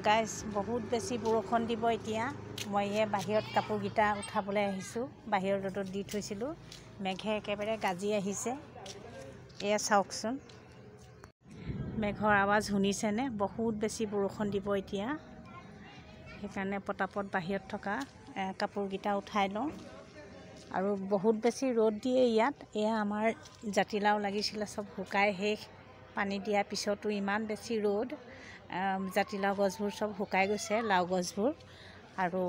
Guys বহুত বেছি বৰষুণ দিব এতিয়া। মই বাহিৰত কাপোৰকেইটা উঠাবলৈ আহিছোঁ। বাহিৰৰ ৰ'দত দি থৈছিলোঁ, মেঘে একেবাৰে গাজি আহিছে। এয়া চাওকচোন, মেঘৰ আৱাজ শুনিছেনে? বহুত বেছি বৰষুণ দিব এতিয়া। সেইকাৰণে পটাপট বাহিৰত থকা কাপোৰকেইটা উঠাই লওঁ। আৰু বহুত বেছি ৰ'দ দিয়ে ইয়াত। এয়া আমাৰ জাতিলাও লাগিছিলে, চব শুকাই শেষ। পানী দিয়াৰ পিছতো ইমান বেছি ৰ'দ, জাতিলাও গছবোৰ চব শুকাই গৈছে, লাও গছবোৰ। আৰু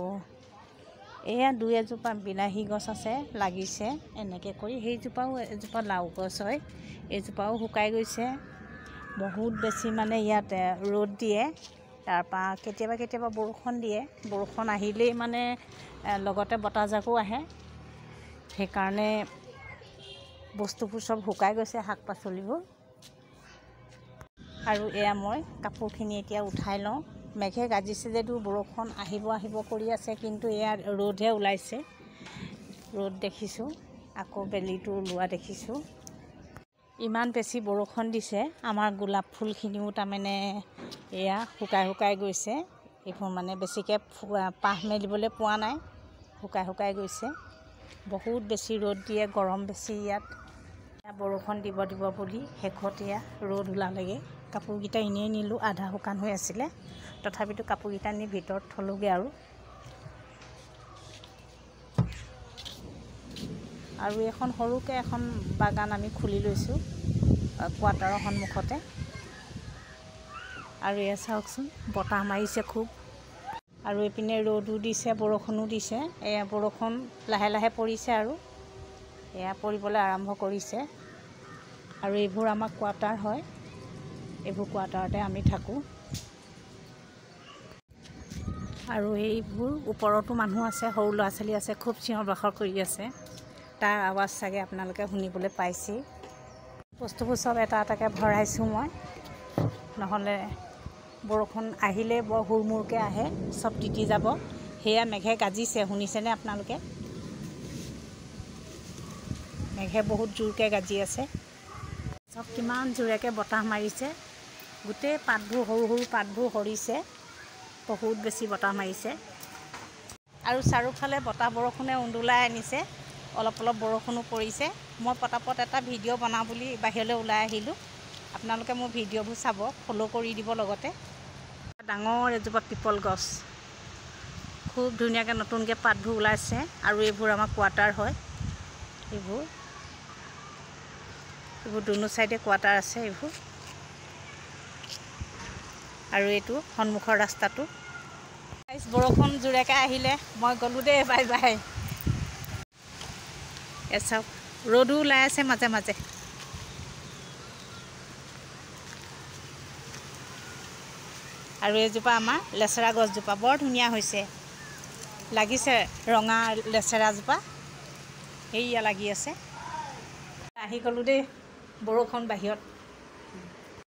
এয়া দুই এজোপা বিলাহী গছ আছে, লাগিছে এনেকৈ কৰি। সেইজোপাও এজোপা লাও গছ হয়, এইজোপাও শুকাই গৈছে। বহুত বেছি মানে ইয়াত ৰ'দ দিয়ে। তাৰপৰা কেতিয়াবা কেতিয়াবা বৰষুণ দিয়ে। বৰষুণ আহিলেই মানে লগতে বতাহজাকো আহে। সেইকাৰণে বস্তুবোৰ চব শুকাই গৈছে, শাক পাচলিবোৰ। আৰু এয়া মই কাপোৰখিনি এতিয়া উঠাই লওঁ। মেঘে গাজিছে যদিও বৰষুণ আহিব আহিব কৰি আছে, কিন্তু এয়া ৰ'দহে ওলাইছে। ৰ'দ দেখিছোঁ, আকৌ বেলিটো ওলোৱা দেখিছোঁ। ইমান বেছি বৰষুণ দিছে, আমাৰ গোলাপ ফুলখিনিও তাৰমানে এয়া শুকাই শুকাই গৈছে। এইবোৰ মানে বেছিকৈ পাহ মেলিবলৈ পোৱা নাই, শুকাই শুকাই গৈছে। বহুত বেছি ৰ'দ দিয়ে, গৰম বেছি ইয়াত। বৰষুণ দিব দিব বুলি শেষত এয়া ৰ'দ ওলালেগৈ। কাপোৰকেইটা এনেই নিলোঁ, আধা শুকান হৈ আছিলে। তথাপিতো কাপোৰকেইটা নি ভিতৰত থ'লোগৈ। আৰু এখন সৰুকৈ এখন বাগান আমি খুলি লৈছোঁ কোৱাৰ্টাৰৰ সন্মুখতে। আৰু এয়া চাওকচোন, বতাহ মাৰিছে খুব। আৰু এইপিনে ৰ'দো দিছে, বৰষুণো দিছে। এয়া বৰষুণ লাহে লাহে পৰিছে আৰু এয়া পৰিবলৈ আৰম্ভ কৰিছে। আৰু এইবোৰ আমাৰ কোৱাৰ্টাৰ হয়, এইবোৰ কোৱাৰ্টাৰতে আমি থাকোঁ। আৰু এইবোৰ ওপৰতো মানুহ আছে, সৰু ল'ৰা ছোৱালী আছে, খুব চিঞৰ বাখৰ কৰি আছে। তাৰ আৱাজ চাগে আপোনালোকে শুনিবলৈ পাইছেই। বস্তুবোৰ চব এটা এটাকৈ ভৰাইছোঁ মই, নহ'লে বৰষুণ আহিলে বৰ হুৰমুৰকৈ আহে, চব তিতি যাব। সেয়া মেঘে গাজিছে, শুনিছেনে আপোনালোকে? মেঘে বহুত জোৰকৈ গাজি আছে। চব কিমান জোৰেকৈ বতাহ মাৰিছে, গোটেই পাতবোৰ সৰু সৰু পাতবোৰ সৰিছে। বহুত বেছি বতাহ মাৰিছে। আৰু চাৰিওফালে বতাহ বৰষুণে উন্দোলাই আনিছে। অলপ অলপ বৰষুণো পৰিছে। মই পটাপট এটা ভিডিঅ' বনাওঁ বুলি বাহিৰলৈ ওলাই আহিলোঁ। আপোনালোকে মোৰ ভিডিঅ'বোৰ চাব, ফ'ল' কৰি দিব লগতে। ডাঙৰ এজোপা পিপল গছ, খুব ধুনীয়াকৈ নতুনকৈ পাতবোৰ ওলাইছে। আৰু এইবোৰ আমাৰ কোৱাৰ্টাৰ হয়। এইবোৰ দুনো চাইডে কোৱাৰ্টাৰ আছে এইবোৰ। আৰু এইটো সন্মুখৰ ৰাস্তাটো। বৰষুণ জোৰেকৈ আহিলে, মই গ'লোঁ দেই, বাই বাই। এ চাওক, ৰ'দো ওলাই আছে মাজে মাজে। আৰু এইজোপা আমাৰ লেচেৰা গছজোপা বৰ ধুনীয়া হৈছে, লাগিছে ৰঙা লেচেৰাজোপা। সেইয়া লাগি আছে। আহি গ'লোঁ দেই, বৰষুণ বাহিৰত।